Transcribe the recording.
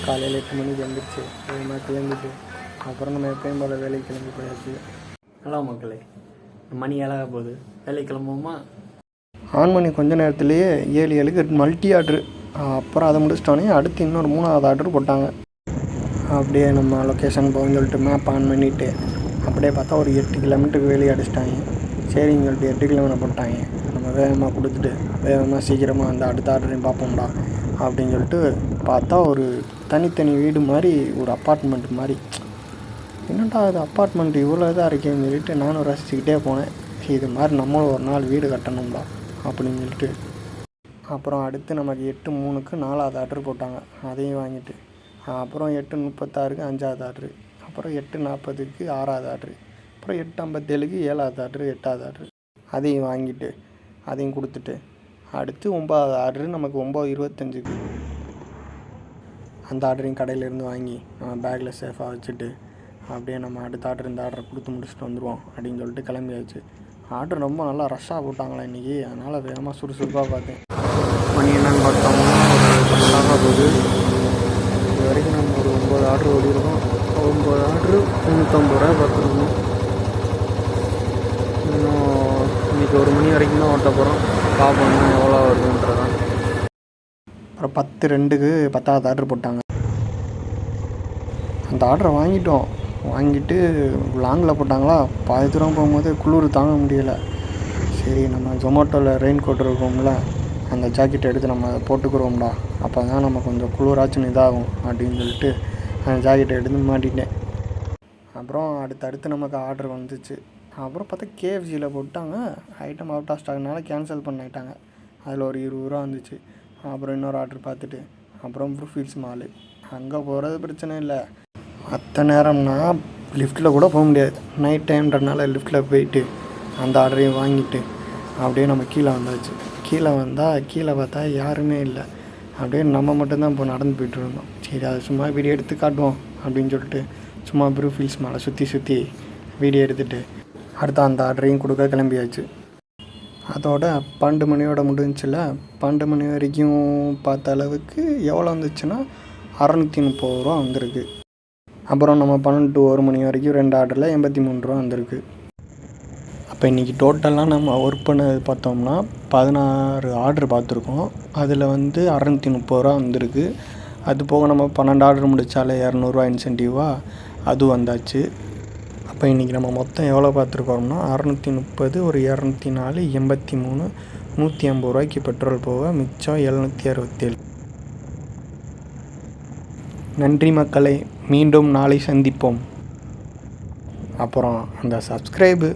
காலையில் 8 மணிக்கு எழுந்திரிச்சு வேகமாக கிளம்பிட்டு அப்புறம் நம்ம எப்பயும் போல் வேலைக்கு கிளம்பி போயாச்சு. ஹலோ மக்களே, மணி 7 போகுது, வேலைக்கு கிளம்புவோமா? ஆன் பண்ணி கொஞ்ச நேரத்துலேயே 7 மல்டி ஆர்ட்ரு. அப்புறம் அதை முடிச்சிட்டோன்னே அடுத்து இன்னொரு 3வது ஆர்டர் போட்டாங்க. அப்படியே நம்ம லொக்கேஷன் போகணும்னு சொல்லிட்டு மேப் ஆன் பண்ணிவிட்டு அப்படியே பார்த்தா ஒரு 8 கிலோமீட்டருக்கு வெளியே அடிச்சிட்டாங்க. சரின்னு சொல்லிட்டு 8 கிலோமீட்டர் போட்டாங்க. நம்ம வேகமாக கொடுத்துட்டு வேகமாக சீக்கிரமாக அந்த அடுத்த ஆர்டரையும் பார்ப்போம்டா அப்படின்னு சொல்லிட்டு பார்த்தா ஒரு தனித்தனி வீடு மாதிரி, ஒரு அப்பார்ட்மெண்ட் மாதிரி. என்னடா அது அப்பார்ட்மெண்ட் இவ்வளோ இதாக இருக்கேன்னு சொல்லிட்டு நானும் ரசிச்சுக்கிட்டே போனேன். இது மாதிரி நம்மளும் ஒரு நாள் வீடு கட்டணும்டா அப்படின்னு சொல்லிட்டு அப்புறம் அடுத்து நமக்கு 8:03க்கு 4வது ஆர்டர் போட்டாங்க. அதையும் வாங்கிட்டு அப்புறம் 8:36க்கு 5வது ஆர்டரு, அப்புறம் 8:40க்கு 6வது ஆர்டரு, அப்புறம் 8:57க்கு 7வது ஆர்டரு, 8வது ஆர்டரு அதையும் வாங்கிட்டு அதையும் கொடுத்துட்டு அடுத்து 9வது ஆர்டரு நமக்கு 9:25க்கு அந்த ஆர்டரையும் கடையிலேருந்து வாங்கி நம்ம பேக்கில் சேஃபாக வச்சுட்டு அப்படியே நம்ம அடுத்த ஆர்டர் இந்த ஆர்டரை கொடுத்து முடிச்சுட்டு வந்துடுவோம் அப்படின்னு சொல்லிட்டு கிளம்பியாச்சு. ஆர்டர் ரொம்ப நல்லா ரஷ்ஷாக போட்டாங்களா இன்றைக்கி, அதனால் வேகமாக சுறுசுறுப்பாக பார்த்தேன். மணி என்னன்னு பார்த்தோம்னா ஒரு 10 போகுது. இது வரைக்கும் நம்ம ஒரு 9 ஆர்டர் ஓடிருக்கோம். 9 ஆர்டரு 350 ரூபா பார்த்துருக்கோம். இன்னும் இன்றைக்கி 1 மணி வரைக்கும் தான் ஓட்ட போகிறோம். பார்ப்போம் எவ்வளோ வருதுன்றதான். அப்புறம் 10:02க்கு 10வது ஆர்டர் போட்டாங்க. அந்த ஆர்டரை வாங்கிட்டு லாங்கில் போட்டாங்களா, பாதி தூரம் போகும்போது குளிர் தாங்க முடியலை. சரி நம்ம ஜொமேட்டோவில் ரெயின் கோட் இருக்கும்ல, அந்த ஜாக்கெட் எடுத்து நம்ம போட்டுக்கிறோம்டா, அப்போ தான் நம்ம கொஞ்சம் குளிராச்சுன்னு இதாகும் அப்படின்னு சொல்லிட்டு அந்த ஜாக்கெட்டை எடுத்து மாட்டிட்டேன். அப்புறம் அடுத்தடுத்து நமக்கு ஆர்டர் வந்துச்சு. அப்புறம் பார்த்தா கேஎஃப்சியில் போட்டாங்க. ஐட்டம் அவுட் ஆஃப் ஸ்டாக்னால கேன்சல் பண்ணிட்டாங்க. அதில் ஒரு 20 ரூபா வந்துச்சு. அப்புறம் இன்னொரு ஆர்டர் பார்த்துட்டு அப்புறம் ப்ரூஃபீல்ஸ் மாலு, அங்கே போகிறது பிரச்சனை இல்லை. மற்ற நேரம்னா லிஃப்ட்டில் கூட போக முடியாது. நைட் டைம்ன்றனால லிஃப்ட்டில் போயிட்டு அந்த ஆர்டரையும் வாங்கிட்டு அப்படியே நம்ம கீழே வந்தாச்சு. கீழே பார்த்தா யாருமே இல்லை. அப்படியே நம்ம மட்டும்தான் இப்போ நடந்து போய்ட்டு இருந்தோம். சரி அதை சும்மா வீடியோ எடுத்து காட்டுவோம் அப்படின்னு சொல்லிட்டு சும்மா ப்ரூஃபீல்ஸ் மேலே சுற்றி வீடியோ எடுத்துகிட்டு அடுத்த அந்த ஆர்டரையும் கொடுக்க கிளம்பியாச்சு. அதோட 12 மணியோட முடிஞ்சில்ல. 12 மணி வரைக்கும் பார்த்த அளவுக்கு எவ்வளோ வந்துச்சுன்னா 630 ரூபா வந்திருக்கு. அப்புறம் நம்ம 12 to 1 மணி வரைக்கும் 2 ஆர்டரில் 83 ரூபா வந்திருக்கு. அப்போ இன்றைக்கி டோட்டலாக நம்ம ஒர்க் பண்ணது பார்த்தோம்னா 16 ஆர்டர் பார்த்துருக்கோம். அதில் 630 ரூபா வந்திருக்கு. அது போக நம்ம 12 ஆர்டர் முடித்தாலே 200 ரூபா இன்சென்டிவாக அது வந்தாச்சு. அப்போ இன்றைக்கி நம்ம மொத்தம் எவ்வளோ பார்த்துருக்கோம்னா 630, ஒரு 204, 83, 150 ரூபாய்க்கு பெட்ரோல் போக மிச்சம் 767. நன்றி மக்களே, மீண்டும் நாளை சந்திப்போம். அப்புறம் அந்த சப்ஸ்கிரைபு